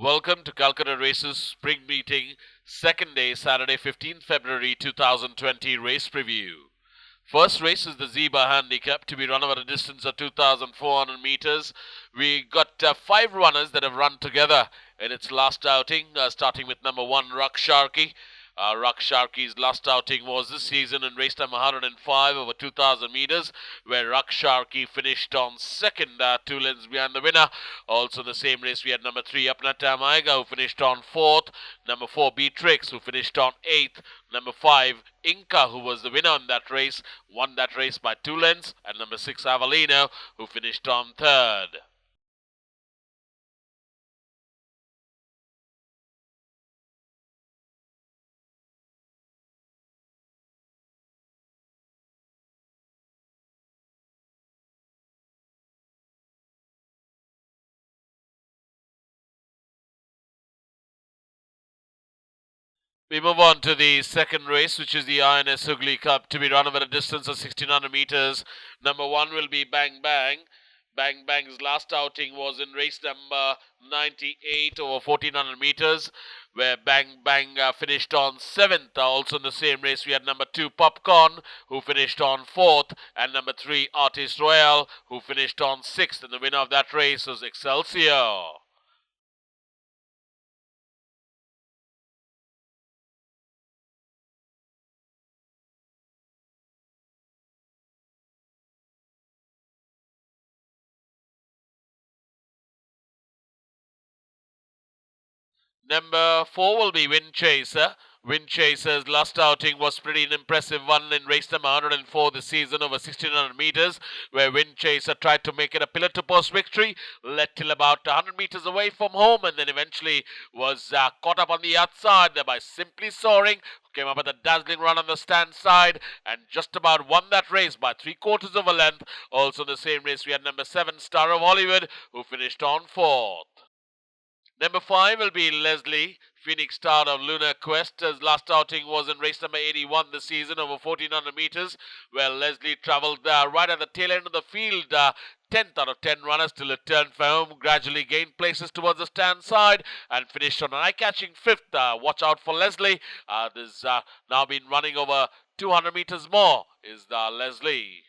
Welcome to Calcutta Races Spring Meeting, second day, Saturday, 15th February 2020 race preview. First race is the Zebra Handicap to be run over a distance of 2,400 meters. We got 5 runners that have run together in its last outing, starting with number 1, Raksharki. Raksharki's last outing was this season in race time 105 over 2,000 meters, where Raksharki finished on second, 2 lengths behind the winner. Also in the same race, we had number 3, Apnatamaiga, who finished on 4th, number 4, Beatrix, who finished on 8th, number 5, Inca, who was the winner in that race, won that race by 2 lengths, and number 6, AVELLINO, who finished on 3rd. We move on to the second race, which is the INS Hooghly Cup, to be run over a distance of 1,600 meters. Number 1 will be Bang Bang. Bang Bang's last outing was in race number 98 over 1,400 meters, where Bang Bang finished on 7th. Also in the same race, we had number 2, Popcorn, who finished on 4th, and number 3, Artist Royale, who finished on 6th. And the winner of that race was Excelsior. Number 4 will be Windchaser. Windchaser's last outing was pretty an impressive one in race number 104 this season over 1,600 meters, where Windchaser tried to make it a pillar-to-post victory, led till about 100 meters away from home, and then eventually was caught up on the outside by Simply Soaring, who came up with a dazzling run on the stand side and just about won that race by 3/4 of a length. Also in the same race, we had number 7, Star of Hollywood, who finished on 4th. Number 5 will be Leslie, Phoenix Star of Lunar Quest. His last outing was in race number 81 this season over 1,400 meters, where Leslie travelled right at the tail end of the field, 10th out of 10 runners till it turned for home, gradually gained places towards the stand side and finished on an eye-catching 5th. Watch out for Leslie. There's now been running over 200 meters more is Leslie.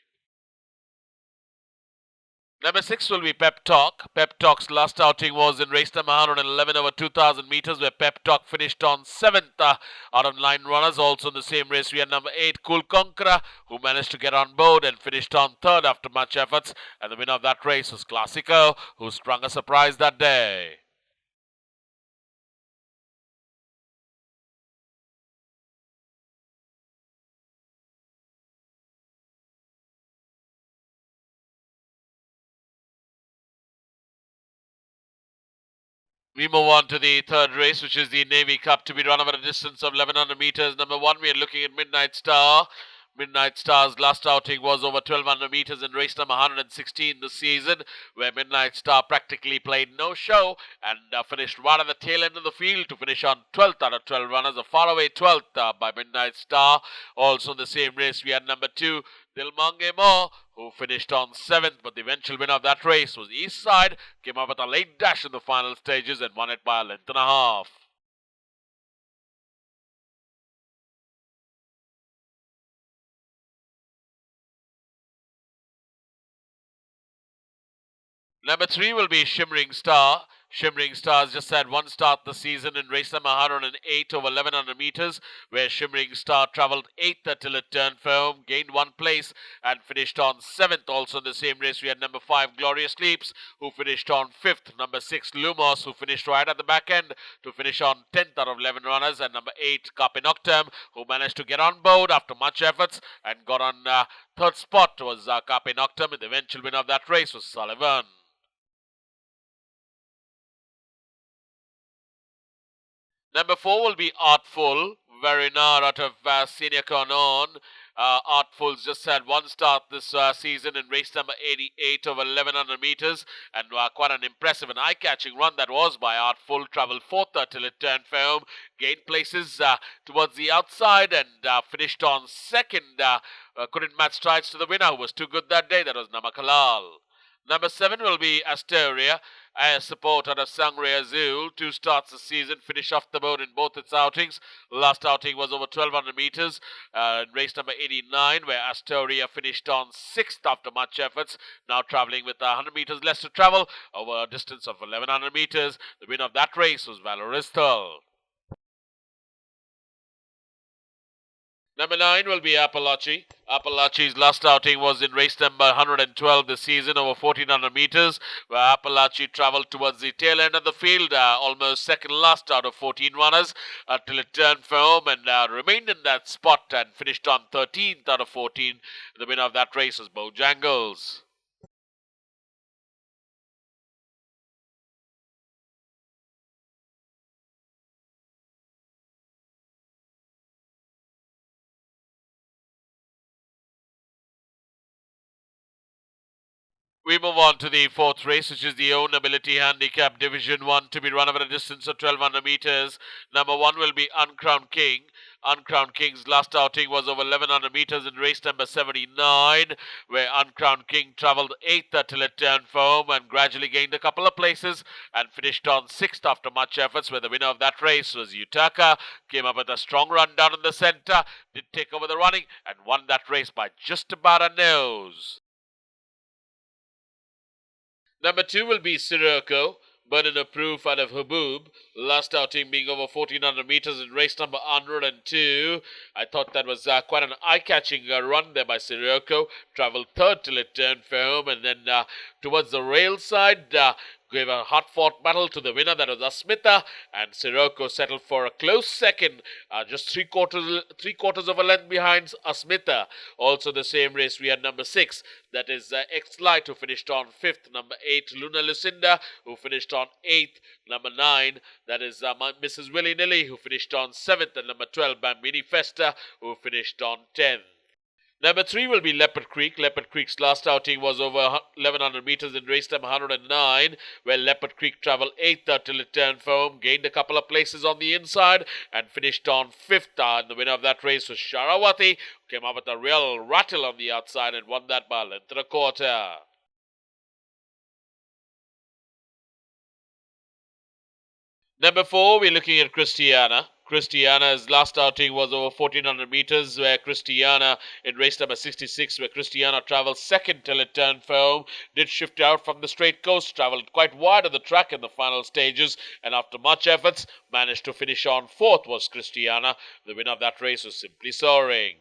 Number 6 will be Pep Talk. Pep Talk's last outing was in race number 111 over 2,000 meters, where Pep Talk finished on 7th out of 9 runners. Also in the same race, we had number 8, Cool Conqueror, who managed to get on board and finished on 3rd after much efforts. And the winner of that race was Classico, who sprung a surprise that day. We move on to the third race, which is the Navy Cup, to be run over a distance of 1,100 meters. Number 1, we are looking at Midnight Star. Midnight Star's last outing was over 1,200 meters in race number 116 this season, where Midnight Star practically played no show and finished right at the tail end of the field to finish on 12th out of 12 runners, a faraway 12th by Midnight Star. Also in the same race, we had number 2, Dilmange Mo, who finished on 7th, but the eventual winner of that race was East Side, came up with a late dash in the final stages and won it by a length and a half. Number 3 will be Shimmering Star. Shimmering Star's just had one start this season in race number 108 over 1,100 meters, where Shimmering Star travelled 8th till it turned for home, gained 1 place and finished on 7th. Also in the same race, we had number 5, Glorious Leaps, who finished on 5th. Number 6, Lumos, who finished right at the back end to finish on 10th out of 11 runners. And number 8, CARPE NOCTEM, who managed to get on board after much efforts and got on 3rd spot was CARPE NOCTEM, and the eventual winner of that race was Sullivan. Number 4 will be Artful, Verinar out of Senior Conon. Artful's just had one start this season in race number 88 over 1,100 meters, and quite an impressive and eye-catching run that was by Artful. Travelled 4th till it turned for home, gained places towards the outside and finished on 2nd. Couldn't match strides to the winner, who was too good that day. That was Namakalal. Number 7 will be Astoria. Support out of Sangre Azul. 2 starts this season, finished off the board in both its outings. Last outing was over 1200 meters in race number 89, where Astoria finished on 6th after much efforts. Now traveling with 100 meters less to travel over a distance of 1100 meters. The winner of that race was Valoristal. Number 9 will be Apalache. Apalachee's last outing was in race number 112 this season over 1400 meters, where Apalachee travelled towards the tail end of the field, almost second last out of 14 runners, until it turned for home and remained in that spot and finished on 13th out of 14. The winner of that race was Bojangles. We move on to the 4th race, which is the Own Ability Handicap Division 1, to be run over a distance of 1200 meters. Number 1 will be Uncrowned King. Uncrowned King's last outing was over 1100 meters in race number 79, where Uncrowned King travelled 8th till it turned for home and gradually gained a couple of places and finished on 6th after much efforts, where the winner of that race was Utaka. Came up with a strong run down in the centre, did take over the running and won that race by just about a nose. Number 2 will be Sirocco, burden of proof out of Haboob. Last outing being over 1400 meters in race number 102. I thought that was quite an eye-catching run there by Sirocco. Travelled 3rd till it turned for home and then towards the rail side. Gave a hard-fought battle to the winner, that was Asmita, and Sirocco settled for a close second, just three quarters of a length behind Asmita. Also the same race we had number 6, that is X-Light, who finished on 5th, number 8, Luna Lucinda, who finished on 8th, number 9, that is Mrs. Willy Nilly, who finished on 7th, and number 12, Bambini Festa, who finished on 10th. Number 3 will be Leopard Creek. Leopard Creek's last outing was over 1100 meters in race time 109, where Leopard Creek travelled 8th till it turned for home, gained a couple of places on the inside, and finished on 5th. And the winner of that race was Sharawati, who came up with a real rattle on the outside and won that by a length and a quarter. Number 4, we're looking at Christiana. Christiana's last outing was over 1400 meters, where Christiana, in race number 66, where Christiana travelled 2nd till it turned for home, did shift out from the straight coast, travelled quite wide of the track in the final stages, and after much efforts, managed to finish on 4th was Christiana. The winner of that race was Simply Soaring.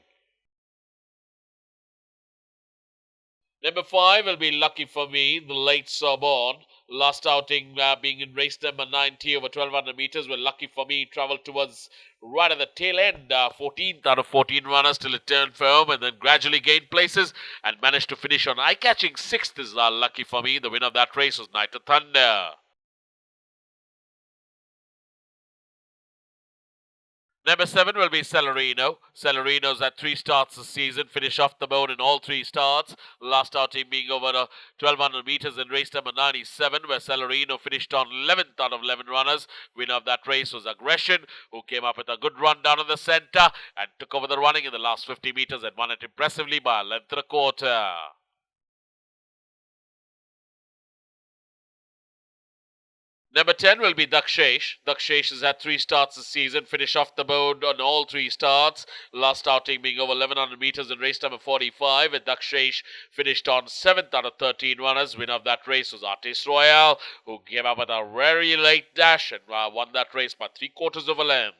Number 5 will be Lucky for Me, the late Sorbonne. Last outing being in race number 90 over 1200 meters, where Lucky for Me travelled towards right at the tail end, 14th out of 14 runners till it turned for home and then gradually gained places and managed to finish on eye-catching 6th is Lucky for Me. The winner of that race was Night of Thunder. Number 7 will be Celerino. Celerino's had 3 starts this season, finish off the board in all 3 starts. Last outing being over 1200 meters in race number 97, where Celerino finished on 11th out of 11 runners. Winner of that race was Aggression, who came up with a good run down in the centre and took over the running in the last 50 meters and won it impressively by a length and a quarter. Number 10 will be Dakshesh. Dakshesh has had 3 starts this season, finish off the board on all 3 starts. Last outing being over 1100 meters in race number 45, and Dakshesh finished on 7th out of 13 runners. Winner of that race was Artist Royale, who came up with a very late dash and won that race by 3/4 of a length.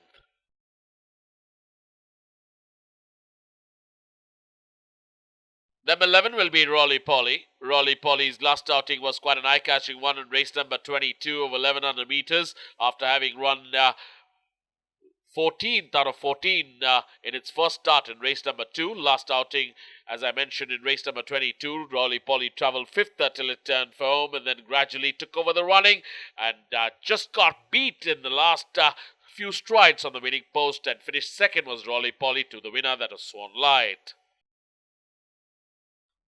Number 11 will be Rolly Polly. Rolly Polly's last outing was quite an eye-catching one in race number 22 over 1100 meters after having run 14th out of 14 in its first start in race number 2. Last outing, as I mentioned, in race number 22, Rolly Polly travelled 5th till it turned for home and then gradually took over the running and just got beat in the last few strides on the winning post and finished 2nd was Rolly Polly to the winner, that was Swan Light.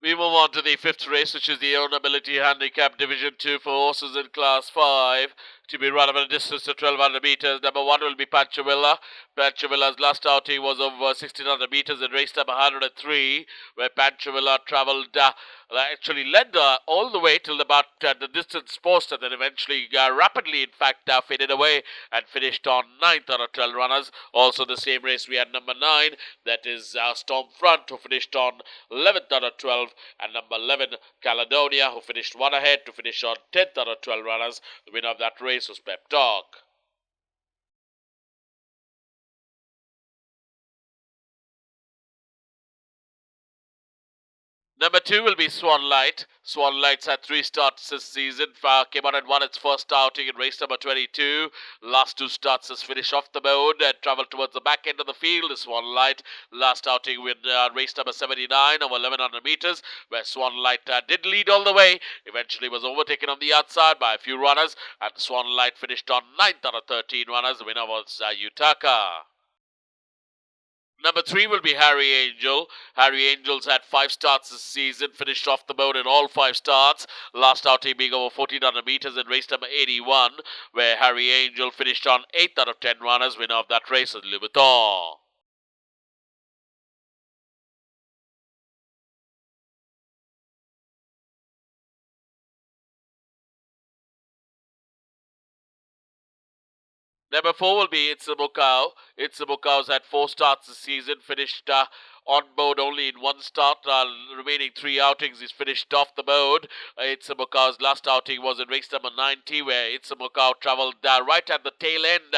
We move on to the 5th race, which is the Own Ability Handicap Division 2 for horses in Class 5. to be run over a distance of 1200 meters. Number 1 will be Panchovilla. Panchovilla's last outing was over 1600 meters in race number 103, where Panchovilla travelled, actually led all the way till about the distance post, and then eventually rapidly, in fact, faded away and finished on 9th out of 12 runners. Also the same race we had number 9, that is Stormfront, who finished on 11th out of 12, and number 11, Caledonia, who finished one ahead to finish on 10th out of 12 runners. The winner of that race was Pep Talk. Number 2 will be Swan Light. Swan Light's had 3 starts this season. Came out and won its first outing in race number 22. Last 2 starts has finished off the board and travelled towards the back end of the field. The Swan Light last outing with race number 79 over 1100 meters, where Swan Light did lead all the way. Eventually was overtaken on the outside by a few runners, and Swan Light finished on 9th out of 13 runners. The winner was Utaka. Number 3 will be Harry Angel. Harry Angel's had 5 starts this season, finished off the board in all 5 starts. Last outing being over 1400 meters in race number 81, where Harry Angel finished on 8th out of 10 runners. Winner of that race is Louis. Number 4 will be ITSAMOOCOW. ITSAMOOCOW's had 4 starts this season, finished on board only in 1 start. Remaining 3 outings, he's finished off the board. ITSAMOOCOW's last outing was in race number 90, where ITSAMOOCOW travelled right at the tail end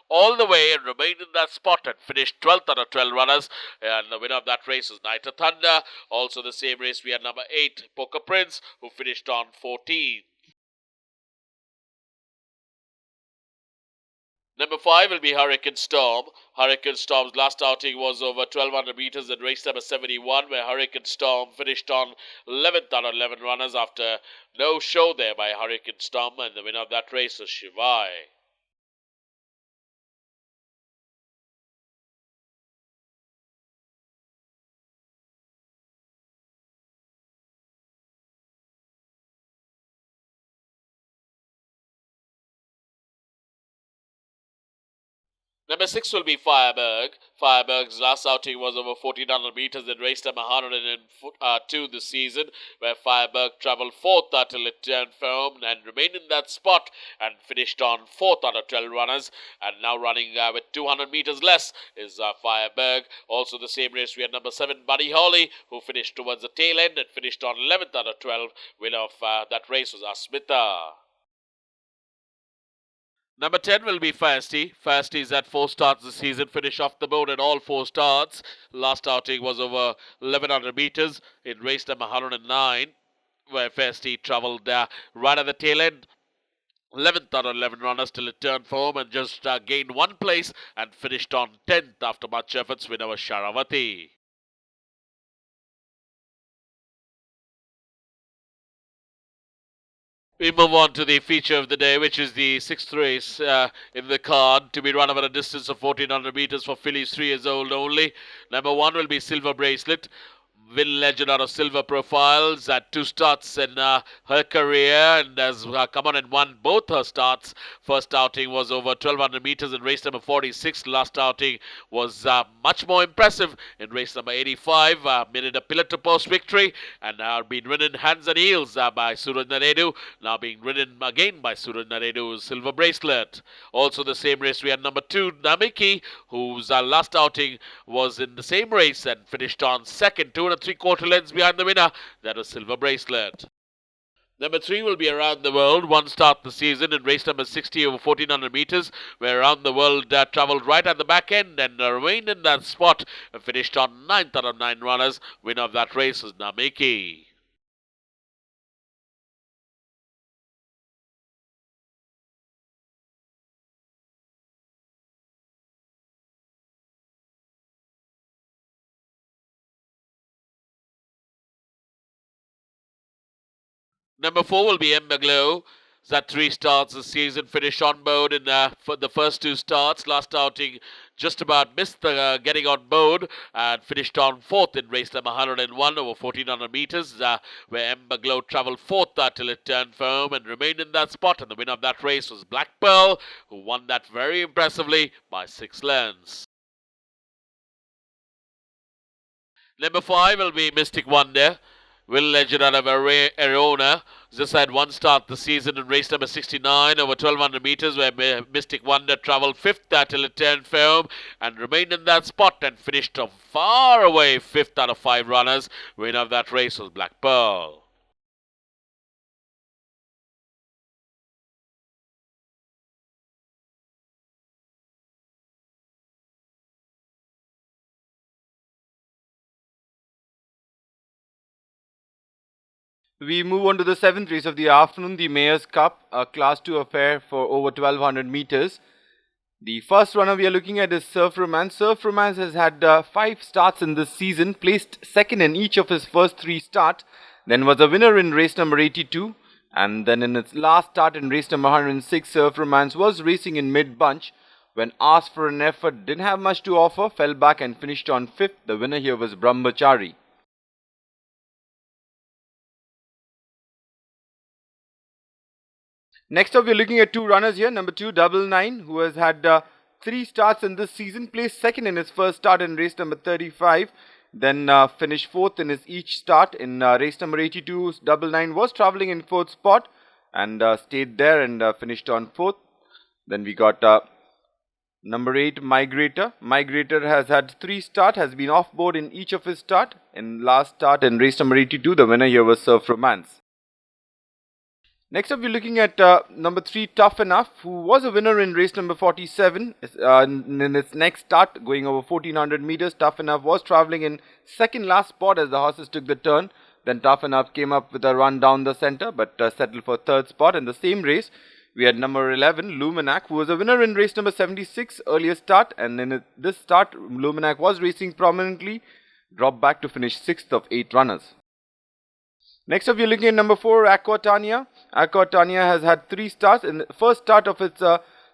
all the way and remained in that spot and finished 12th out of 12 runners. And the winner of that race was Night of Thunder. Also the same race we had number 8, Poker Prince, who finished on 14th. Number 5 will be Hurricane Storm. Hurricane Storm's last outing was over 1200 meters in race number 71, where Hurricane Storm finished on 11th out of 11 runners after no show there by Hurricane Storm, and the winner of that race was Shivai. Number 6 will be Fireberg. Fireberg's last outing was over 1400 meters in race number 102 this season, where Fireberg travelled 4th till it turned firm and remained in that spot and finished on 4th out of 12 runners. And now running with 200 meters less is Fireberg. Also the same race we had number 7, Buddy Holly, who finished towards the tail end and finished on 11th out of 12. Winner of that race was Asmita. Number 10 will be FEISTY. FEISTY's had 4 starts this season, finished off the board in all 4 starts. Last outing was over 1100 meters in race number 109, where FEISTY travelled right at the tail end. 11th out of 11 runners till it turned home and just gained 1 place and finished on 10th after much efforts. Winner was Sharavati. We move on to the feature of the day, which is the 6th race in the card, to be run over a distance of 1400 meters for fillies 3 years old only. Number 1 will be Silver Bracelet. Win legend out of Silver Profiles, had 2 starts in her career and has come on and won both her starts. First outing was over 1200 meters in race number 46. Last outing was much more impressive in race number 85. Made it a pillar to post victory and been ridden hands and heels by Suraj Naredu. Now being ridden again by Suraj Naredu's Silver Bracelet. Also the same race we had number 2, Namiki, whose last outing was in the same race and finished on 2nd, 2 3/4 lengths behind the winner. That was Silver Bracelet. Number 3 will be Around the World. 1 start the season in race number 60 over 1400 meters, where Around the World travelled right at the back end and remained in that spot and finished on 9th out of 9 runners. Winner of that race is Namiki. Number 4 will be Ember Glow. That 3 starts this season, finished on board in for the first 2 starts. Last outing just about missed the getting on board and finished on 4th in race number 101 over 1400 meters, where Ember Glow travelled 4th till it turned firm and remained in that spot. And the winner of that race was Black Pearl, who won that very impressively by 6 lengths. Number 5 will be Mystic Wonder. Will Legend out of Arona just had 1 start this season in race number 69 over 1200 meters, where Mystic Wonder travelled 5th till it turned firm and remained in that spot and finished far away 5th out of 5 runners. Winner of that race was Black Pearl. We move on to the 7th race of the afternoon, the Mayor's Cup, a Class 2 affair for over 1200 meters. The first runner we are looking at is Surf Romance. Surf Romance has had 5 starts in this season, placed second in each of his first 3 starts, then was a winner in race number 82, and then in its last start in race number 106, Surf Romance was racing in mid-bunch. When asked for an effort, didn't have much to offer, fell back and finished on 5th. The winner here was Brahmachari. Next up, we're looking at 2 runners here. Number 2, Double Nine, who has had 3 starts in this season, placed second in his first start in race number 35, then finished 4th in his each start. In race number 82, Double Nine was travelling in 4th spot and stayed there and finished on 4th. Then we got number 8, Migrator. Migrator has had 3 starts, has been off board in each of his start. In last start in race number 82, the winner here was Surf Romance. Next up, we're looking at number 3, Tough Enough, who was a winner in race number 47. In its next start, going over 1400 meters, Tough Enough was travelling in second last spot as the horses took the turn. Then Tough Enough came up with a run down the centre, but settled for 3rd spot. In the same race, we had number 11, Luminac, who was a winner in race number 76, earlier start. And in this start, Luminac was racing prominently, dropped back to finish 6th of 8 runners. Next up, we are looking at number 4, Aquitania. Aquitania has had 3 starts. In the first start of its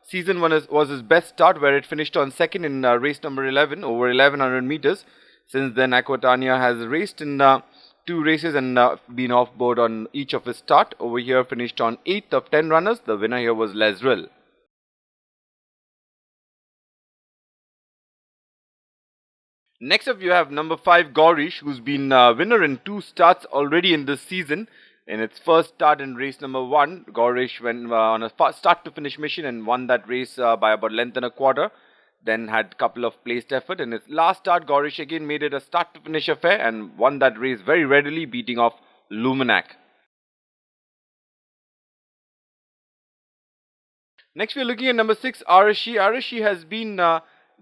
season was his best start, where it finished on 2nd in race number 11 over 1100 meters. Since then, Aquitania has raced in 2 races and been off board on each of his start. Over here, finished on 8th of 10 runners. The winner here was LESLEY. Next up, you have number 5, Gorish, who's been winner in 2 starts already in this season. In its first start in race number 1, Gorish went on a start to finish mission and won that race by about length and a quarter. Then had a couple of placed effort. In its last start, Gorish again made it a start to finish affair and won that race very readily, beating off Luminac. Next, we're looking at number 6, Arashi. Arashi has been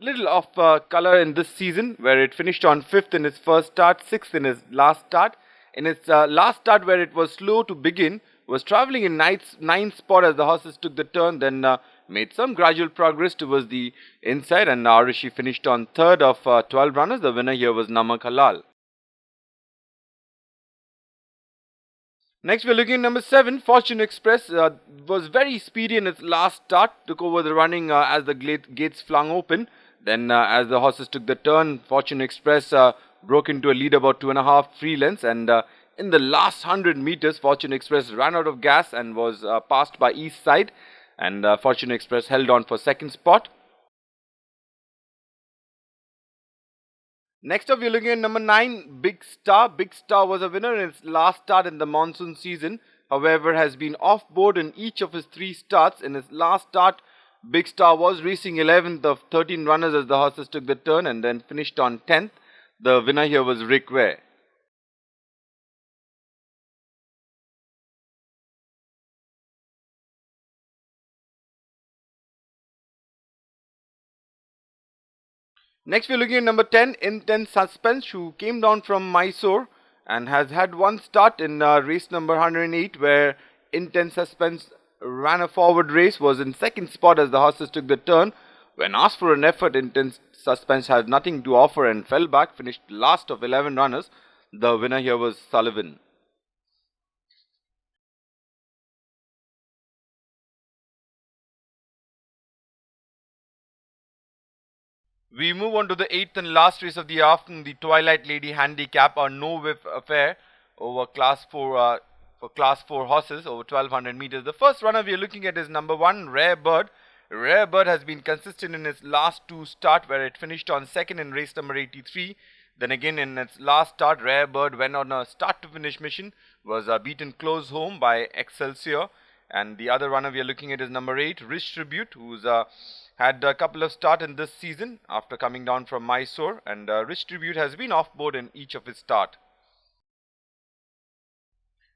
little off colour in this season, where it finished on 5th in its first start, 6th in its last start. In its last start, where it was slow to begin, was travelling in 9th spot as the horses took the turn, then made some gradual progress towards the inside, and Arashi finished on 3rd of 12 runners. The winner here was Namak Halal. Next, we're looking at number 7, Fortune Express. Was very speedy in its last start, took over the running as the gates flung open. Then as the horses took the turn, Fortune Express broke into a lead about 2.5 free lengths, and in the last 100 meters, Fortune Express ran out of gas and was passed by East Side, and Fortune Express held on for 2nd spot. Next up, we're looking at number 9, Big Star. Big Star was a winner in its last start in the monsoon season. However, has been off board in each of his 3 starts. In his last start, Big Star was racing 11th of 13 runners as the horses took the turn and then finished on 10th. The winner here was Rick Ware. Next, we're looking at number 10, Intense Suspense, who came down from Mysore and has had 1 start in race number 108, where Intense Suspense ran a forward race, was in 2nd spot as the horses took the turn. When asked for an effort, Intense Suspense had nothing to offer and fell back, finished last of 11 runners. The winner here was Sullivan. We move on to the 8th and last race of the afternoon, the Twilight Lady Handicap, or no whip affair over class 4 for class 4 horses over 1200 meters. The first runner we are looking at is number 1, Rare Bird. Rare Bird has been consistent in its last 2 starts, where it finished on second in race number 83. Then again in its last start, Rare Bird went on a start to finish mission, was beaten close home by Excelsior. And the other runner we are looking at is number 8, Rich Tribute, who's had a couple of starts in this season after coming down from Mysore, and Rich Tribute has been off board in each of his starts.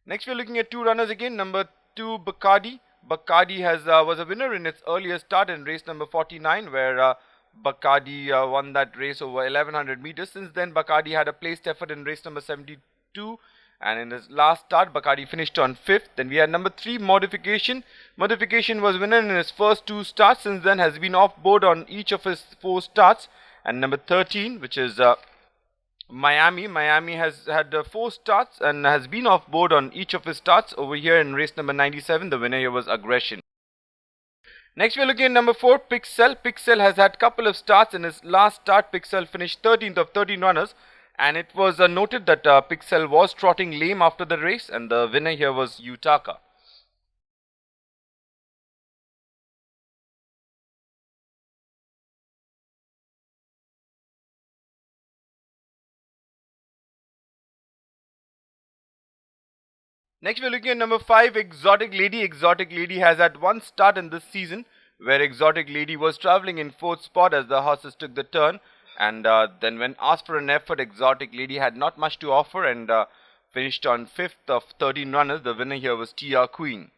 Next we are looking at 2 runners again. Number 2, Bacardi. Bacardi was a winner in its earlier start in race number 49, where Bacardi won that race over 1100 meters. Since then, Bacardi had a placed effort in race number 72, and in his last start, Bacardi finished on 5th. Then we had number 3, Modification. Modification was winner in his first 2 starts. Since then, has been off board on each of his 4 starts. And number 13, which is Miami. Miami has had 4 starts and has been off board on each of his starts. Over here in race number 97, the winner here was Aggression. Next we are looking at number 4, Pixel. Pixel has had couple of starts. In his last start, Pixel finished 13th of 13 runners. And it was noted that Pixel was trotting lame after the race, and the winner here was Utaka. Next we are looking at number 5, Exotic Lady. Exotic Lady has had 1 start in this season, where Exotic Lady was travelling in 4th spot as the horses took the turn. And then when asked for an effort, Exotic Lady had not much to offer and finished on 5th of 13 runners. The winner here was TR Queen.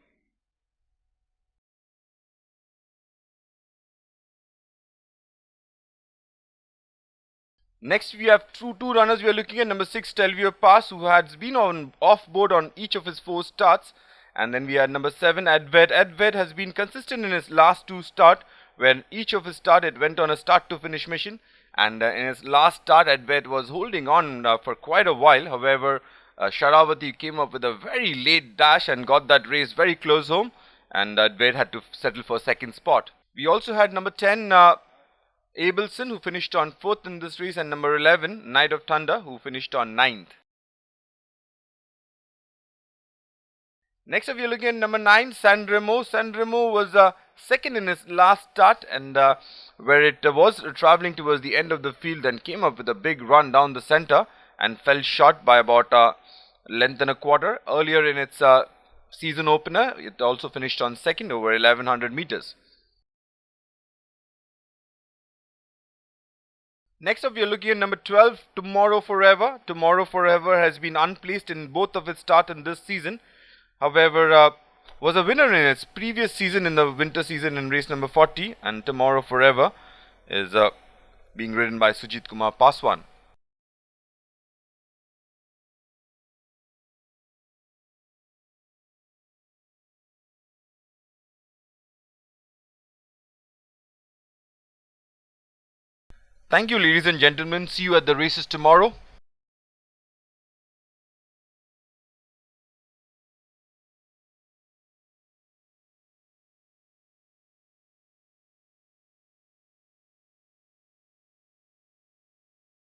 Next we have two runners we are looking at. Number 6, Stelvio Pass, who has been off board on each of his 4 starts. And then we had number 7, Adved. Adved has been consistent in his last 2 starts, where each of his starts it went on a start to finish mission. And in his last start, Adved was holding on for quite a while. However, Sharavati came up with a very late dash and got that race very close home. And Adved had to settle for 2nd spot. We also had number 10, Abelson, who finished on 4th in this race. And number 11, Knight of Thunder, who finished on 9th. Next up we are looking at number 9, San Remo. San Remo was 2nd in his last start, and where it was travelling towards the end of the field and came up with a big run down the centre and fell short by about a length and a quarter. Earlier in its season opener, it also finished on 2nd over 1100 meters. Next up we are looking at number 12, Tomorrow Forever. Tomorrow Forever has been unplaced in both of its starts in this season. However, was a winner in its previous season in the winter season in race number 40, and Tomorrow Forever is being ridden by Sujit Kumar Paswan. Thank you, ladies and gentlemen. See you at the races tomorrow.